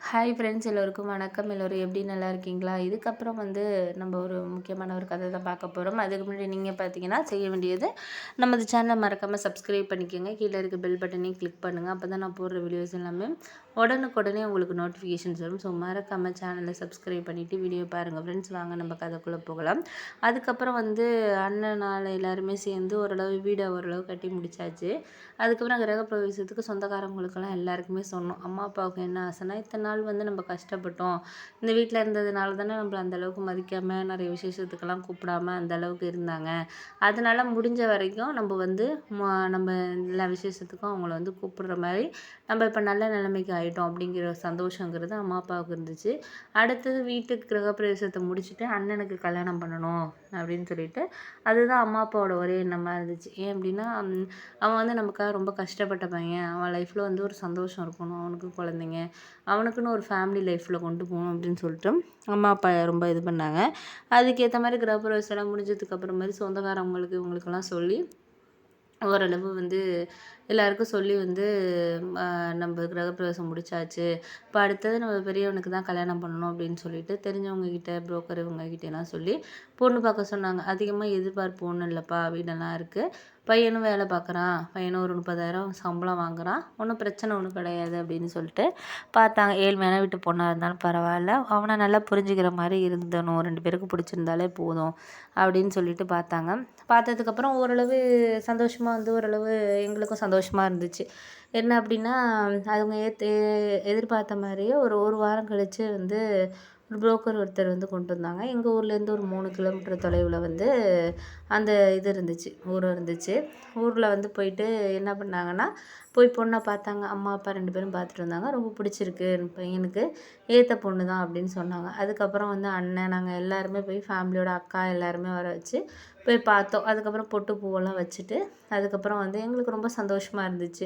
Hi friends, எல்லோருக்கும் வணக்கம். எல்லோரும் எப்படி நல்லா இருக்கீங்களா? இதுக்கப்புறம் நம்ம ஒரு முக்கியமான ஒரு கதை தான் பார்க்க போகிறோம். அதுக்கு முன்னாடி நீங்கள் பார்த்தீங்கன்னா செய்ய வேண்டியது, நமது சேனலை மறக்காமல் சப்ஸ்கிரைப் பண்ணிக்கோங்க. கீழே இருக்க பெல் பட்டனையும் கிளிக் பண்ணுங்கள். அப்போ தான் நான் போடுற வீடியோஸ் எல்லாமே உடனுக்குடனே உங்களுக்கு நோட்டிஃபிகேஷன்ஸ் வரும். ஸோ மறக்காமல் சேனலை சப்ஸ்கிரைப் பண்ணிவிட்டு வீடியோ பாருங்கள் ஃப்ரெண்ட்ஸ். வாங்க நம்ம கதைக்குள்ளே போகலாம். அதுக்கப்புறம் அண்ணன் நாள் எல்லாருமே சேர்ந்து வீடை ஓரளவு கட்டி முடிச்சாச்சு. அதுக்கப்புறம் கிரகப்பிரவேசத்துக்கு சொந்தக்காரங்களுக்கெல்லாம் எல்லாருக்குமே சொன்னோம். அம்மா அப்பாவுக்கு என்ன ஆசைன்னா, இத்தனை நாள் நம்ம கஷ்டப்பட்டோம். இந்த வீட்டில் இருந்ததுனால தானே நம்மள அந்தளவுக்கு மதிக்காமல் நிறைய விசேஷத்துக்கெல்லாம் கூப்பிடாம அந்த அளவுக்கு இருந்தாங்க. அதனால முடிஞ்ச வரைக்கும் நம்ம எல்லா விசேஷத்துக்கும் அவங்கள கூப்பிடுற மாதிரி நம்ம இப்போ நல்ல நிலைமைக்கு ஆகிட்டோம் அப்படிங்கிற சந்தோஷங்கிறது அம்மா அப்பாவுக்கு இருந்துச்சு. அடுத்தது வீட்டுக்கு கிரகப்பிரவேசத்தை முடிச்சுட்டு அண்ணனுக்கு கல்யாணம் பண்ணணும் அப்படின்னு சொல்லிட்டு அதுதான் அம்மா அப்பாவோட ஒரே எண்ணமாக இருந்துச்சு. ஏன் அப்படின்னா, அவன் நமக்காக ரொம்ப கஷ்டப்பட்ட பையன். அவன் லைஃப்பில் ஒரு சந்தோஷம் இருக்கணும், அவனுக்கு குழந்தைங்க, அவனுக்குன்னு ஒரு ஃபேமிலி லைஃப்பில் கொண்டு போகணும் அப்படின்னு சொல்லிட்டு அம்மா அப்பா ரொம்ப இது பண்ணாங்க. அதுக்கேற்ற மாதிரி கிரகப்பிரவேசம்லாம் முடிஞ்சதுக்கப்புறம் மாதிரி சொந்தக்காரவங்களுக்கு இவங்களுக்கெல்லாம் சொல்லி ஓரளவு எல்லாருக்கும் சொல்லி நம்ம கிரகப்பிரவேசம் முடிச்சாச்சு. இப்போ அடுத்தது நம்ம பெரியவனுக்கு தான் கல்யாணம் பண்ணணும் அப்படின்னு சொல்லிட்டு தெரிஞ்சவங்ககிட்ட, புரோக்கர் இவங்ககிட்டலாம் சொல்லி பொண்ணு பார்க்க சொன்னாங்க. அதிகமாக எதிர்பார்ப்பு ஒன்றும் இல்லைப்பா, வீடெல்லாம் இருக்குது, பையனும் வேலை பார்க்குறான், பையனும் ஒரு 30,000 சம்பளம் வாங்குறான், ஒன்றும் பிரச்சனை ஒன்றும் கிடையாது அப்படின்னு சொல்லிட்டு பார்த்தாங்க. ஏழ்மையான வீட்டு பொண்ணாக இருந்தாலும் பரவாயில்ல, அவனை நல்லா புரிஞ்சுக்கிற மாதிரி இருந்தணும், 2 பேருக்கு பிடிச்சிருந்தாலே போதும் அப்படின்னு சொல்லிட்டு பார்த்தாங்க. பார்த்ததுக்கப்புறம் ஓரளவு சந்தோஷமாக ஓரளவு எங்களுக்கும் சந்தோஷமாக இருந்துச்சு. என்ன அப்படின்னா, அவங்க எதிர்பார்த்த மாதிரியே ஒரு வாரம் கழித்து ஒரு புரோக்கர் ஒருத்தர் கொண்டு வந்தாங்க. எங்கள் ஊர்லேருந்து ஒரு 3 கிலோமீட்டர் தொலைவில் அந்த இது இருந்துச்சு, ஊர் இருந்துச்சு. ஊரில் போயிட்டு என்ன பண்ணாங்கன்னா, போய் பொண்ணை பார்த்தாங்க. அம்மா அப்பா 2 பேரும் பார்த்துட்டு வந்தாங்க. ரொம்ப பிடிச்சிருக்கு, பையனுக்கு ஏற்ற பொண்ணு தான் அப்படின்னு சொன்னாங்க. அதுக்கப்புறம் அண்ணன், நாங்கள் எல்லாருமே போய் ஃபேமிலியோட அக்கா எல்லாருமே வர வச்சு போய் பார்த்தோம். அதுக்கப்புறம் பொட்டு பூவெல்லாம் வச்சுட்டு அதுக்கப்புறம் எங்களுக்கு ரொம்ப சந்தோஷமாக இருந்துச்சு.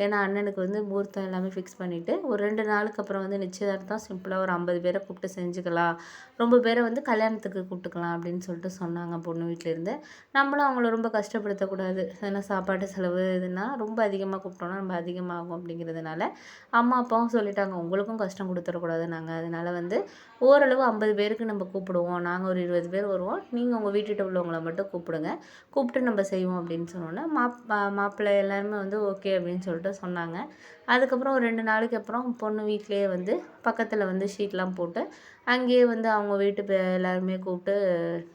ஏன்னா அண்ணனுக்கு முகூர்த்தம் எல்லாமே ஃபிக்ஸ் பண்ணிவிட்டு ஒரு 2 நாளுக்கு அப்புறம் நிச்சயதார்த்தம் சிம்பிளாக ஒரு 50 பேரை கூப்பிட்டு செஞ்சுக்கலாம், ரொம்ப பேரை கல்யாணத்துக்கு கூப்பிட்டுக்கலாம் அப்படின்னு சொல்லிட்டு சொன்னாங்க பொண்ணு வீட்டிலேருந்து. நம்மளும் அவங்கள ரொம்ப கஷ்டப்படுத்தக்கூடாது, ஏன்னா சாப்பாட்டு செலவு இதுனா ரொம்ப அதிகமாக கூப்பிட்டோன்னா நம்ம அதிகமாகும் அப்படிங்கிறதுனால அம்மா அப்பாவும் சொல்லிட்டாங்க, உங்களுக்கும் கஷ்டம் கொடுத்துடக்கூடாது நாங்கள், அதனால் ஓரளவு 50 பேருக்கு நம்ம கூப்பிடுவோம், நாங்கள் ஒரு 20 பேர் வருவோம், நீங்கள் உங்கள் வீட்டுகிட்ட உள்ளவங்களை மட்டும் கூப்பிடுங்க, கூப்பிட்டு நம்ம செய்வோம் அப்படின்னு சொன்னோன்னே மாப்பிள்ளை எல்லாருமே ஓகே அப்படின்னு சொல்லிட்டு சொன்னாங்க. அதுக்கப்புறம் ஒரு 2 நாளைக்கு அப்புறம் பொண்ணு வீட்டிலேயே பக்கத்தில் ஷீட்லாம் போட்டு அங்கேயே அவங்க வீட்டு எல்லாருமே கூப்பிட்டு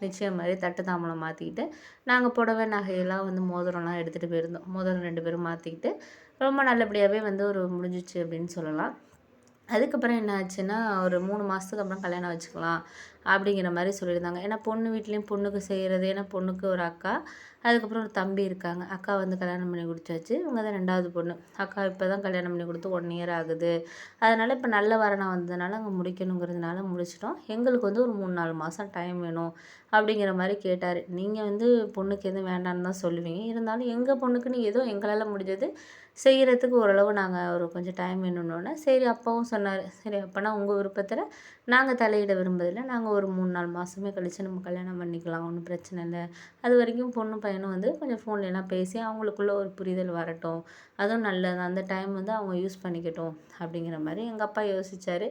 நிச்சயம் மாதிரி தட்டு தாம்பலம் மாற்றிக்கிட்டு நாங்கள் புடவை நகையெல்லாம் மோதிரம்லாம் எடுத்துகிட்டு போயிருந்தோம். மோதிரம் 2 பேரும் மாற்றிக்கிட்டு ரொம்ப நல்லபடியாகவே ஒரு முடிஞ்சிச்சு அப்படின்னு சொல்லலாம். அதுக்கப்புறம் என்ன ஆச்சுன்னா, ஒரு 3 மாதத்துக்கு அப்புறம் கல்யாணம் வச்சுக்கலாம் அப்படிங்கிற மாதிரி சொல்லியிருந்தாங்க. ஏன்னா பொண்ணு வீட்லேயும் பொண்ணுக்கு செய்கிறது, ஏன்னா பொண்ணுக்கு ஒரு அக்கா, அதுக்கப்புறம் ஒரு தம்பி இருக்காங்க. அக்கா கல்யாணம் பண்ணி கொடுத்தாச்சு, இவங்க தான் 2வது பொண்ணு. அக்கா இப்போ தான் கல்யாணம் பண்ணி கொடுத்து 1 இயர் ஆகுது. அதனால் இப்போ நல்ல வரனாக வந்ததுனால அங்கே முடிக்கணுங்கிறதுனால முடிச்சிட்டோம். எங்களுக்கு ஒரு 3, 4 மாதம் டைம் வேணும் அப்படிங்கிற மாதிரி கேட்டார். நீங்கள் பொண்ணுக்கு எதுவும் வேண்டான்னு தான் சொல்லுவீங்க, இருந்தாலும் எங்கள் பொண்ணுக்குன்னு ஏதோ எங்களால் முடிஞ்சது செய்கிறதுக்கு ஓரளவு நாங்கள் ஒரு கொஞ்சம் டைம் வேணும்னோடனே சரி அப்பாவும் சொன்னார், சரி அப்போனா உங்கள் விருப்பத்தில் நாங்கள் தலையிட விரும்புறதில்ல, நாங்கள் ஒரு 3, 4 மாதமே கழித்து நம்ம கல்யாணம் பண்ணிக்கலாம், ஒன்றும் பிரச்சனை இல்லை, அது வரைக்கும் பொண்ணு பையனும் கொஞ்சம் ஃபோன்லலாம் பேசி அவங்களுக்குள்ள ஒரு புரிதல் வரட்டும், அதுவும் நல்லது, அந்த டைம் அவங்க யூஸ் பண்ணிக்கட்டும் அப்படிங்கிற மாதிரி எங்கள் அப்பா யோசித்தார்.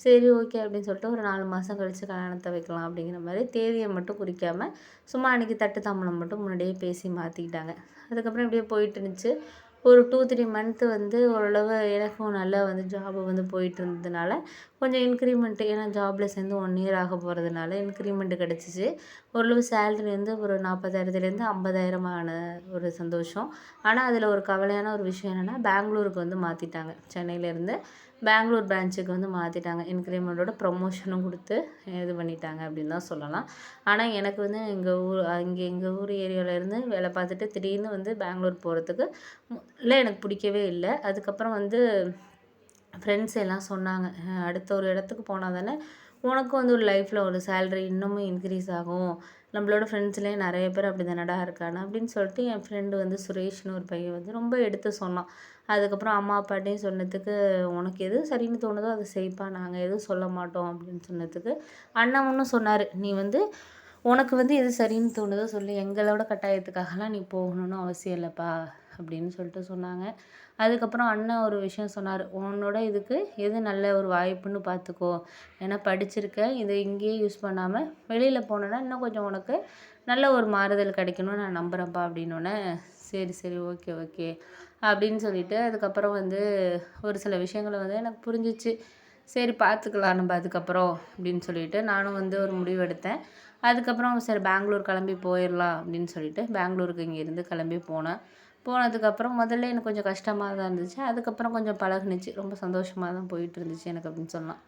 சரி ஓகே அப்படின்னு சொல்லிட்டு ஒரு 4 மாதம் கழித்து கல்யாணத்தை வைக்கலாம் அப்படிங்கிற மாதிரி தேதியை மட்டும் குறிக்காமல் சும்மா அன்றைக்கி தட்டு தாம்பலம் மட்டும் முன்னாடியே பேசி மாற்றிக்கிட்டாங்க. அதுக்கப்புறம் இப்படியே போயிட்டு இருந்துச்சு. ஒரு 2, 3 மந்த்து ஓரளவு எனக்கும் நல்லா ஜாபு போயிட்டு இருந்ததுனால கொஞ்சம் இன்க்ரிமெண்ட்டு, ஏன்னா ஜாபில் சேர்ந்து 1 இயர் ஆக போகிறதுனால இன்க்ரிமெண்ட்டு கிடச்சிச்சு. ஓரளவு சேலரி ஒரு 40,000 50,000 ஆன ஒரு சந்தோஷம். ஆனால் அதில் ஒரு கவலையான ஒரு விஷயம் என்னென்னா, பெங்களூருக்கு மாற்றிட்டாங்க. சென்னையிலேருந்து பெங்களூர் பிரான்ச்சுக்கு மாற்றிட்டாங்க. இன்க்ரிமெண்ட்டோட ப்ரமோஷனும் கொடுத்து இது பண்ணிட்டாங்க அப்படின்னு தான் சொல்லலாம். ஆனால் எனக்கு எங்கள் ஊர் ஏரியாவிலேருந்து வேலை பார்த்துட்டு திடீர்னு பெங்களூர் போகிறதுக்கு இல்லை, எனக்கு பிடிக்கவே இல்லை. அதுக்கப்புறம் ஃப்ரெண்ட்ஸ் எல்லாம் சொன்னாங்க, அடுத்த ஒரு இடத்துக்கு போனால் தானே உனக்கும் ஒரு லைஃப்பில் ஒரு சேலரி இன்னமும் இன்க்ரீஸ் ஆகும், நம்மளோட ஃப்ரெண்ட்ஸ்லேயே நிறைய பேர் அப்படி தானடா இருக்கானு அப்படின்னு சொல்லிட்டு என் ஃப்ரெண்டு சுரேஷ்னு ஒரு பையன் ரொம்ப எடுத்து சொன்னான். அதுக்கப்புறம் அம்மா அப்பாட்டையும் சொன்னதுக்கு, உனக்கு எது சரின்னு தோணுதோ அதை செய்ப்பா, நாங்கள் எதுவும் சொல்ல மாட்டோம் அப்படின்னு சொன்னதுக்கு அண்ணன் ஒன்றும் சொன்னார், நீ உனக்கு எது சரின்னு தோணுதோ சொல்லு, எங்களோட கட்டாயத்துக்காகலாம் நீ போகணுன்னு அவசியம் இல்லைப்பா அப்படின்னு சொல்லிட்டு சொன்னாங்க. அதுக்கப்புறம் அண்ணன் ஒரு விஷயம் சொன்னாரு. "உன்னோட இதுக்கு எது நல்ல ஒரு வாய்ப்புன்னு பார்த்துக்கோ. ஏன்னா படிச்சிருக்க. இத இங்கேயே யூஸ் பண்ணாம வெளியில போனேன்னா, இன்னும் கொஞ்சம் உனக்கு நல்ல ஒரு மாறுதல் கிடைக்கணும்னு நான் நம்புறேன்ப்பா" அப்படின்னோனே, "சரி, சரி. Okay, okay." அப்படின்னு சொல்லிட்டு அதுக்கப்புறம் வந்து ஒரு சில விஷயங்கள வந்து எனக்கு புரிஞ்சுச்சு. சரி பார்த்துக்கலாம் நம்ம அதுக்கப்புறம் அப்படின்னு சொல்லிட்டு நானும் வந்து ஒரு முடிவு எடுத்தேன். அதுக்கப்புறம் சரி பெங்களூர் கிளம்பி போயிரலாம் அப்படின்னு சொல்லிட்டு பெங்களூருக்கு இங்கேருந்து கிளம்பி போனேன். போனதுக்கப்புறம் முதல்ல எனக்கு கொஞ்சம் கஷ்டமா தான் இருந்துச்சு. அதுக்கப்புறம் கொஞ்சம் பழகுனுச்சு. ரொம்ப சந்தோஷமா தான் போயிட்டு இருந்துச்சு எனக்கு அப்படின்னு சொல்லலாம்.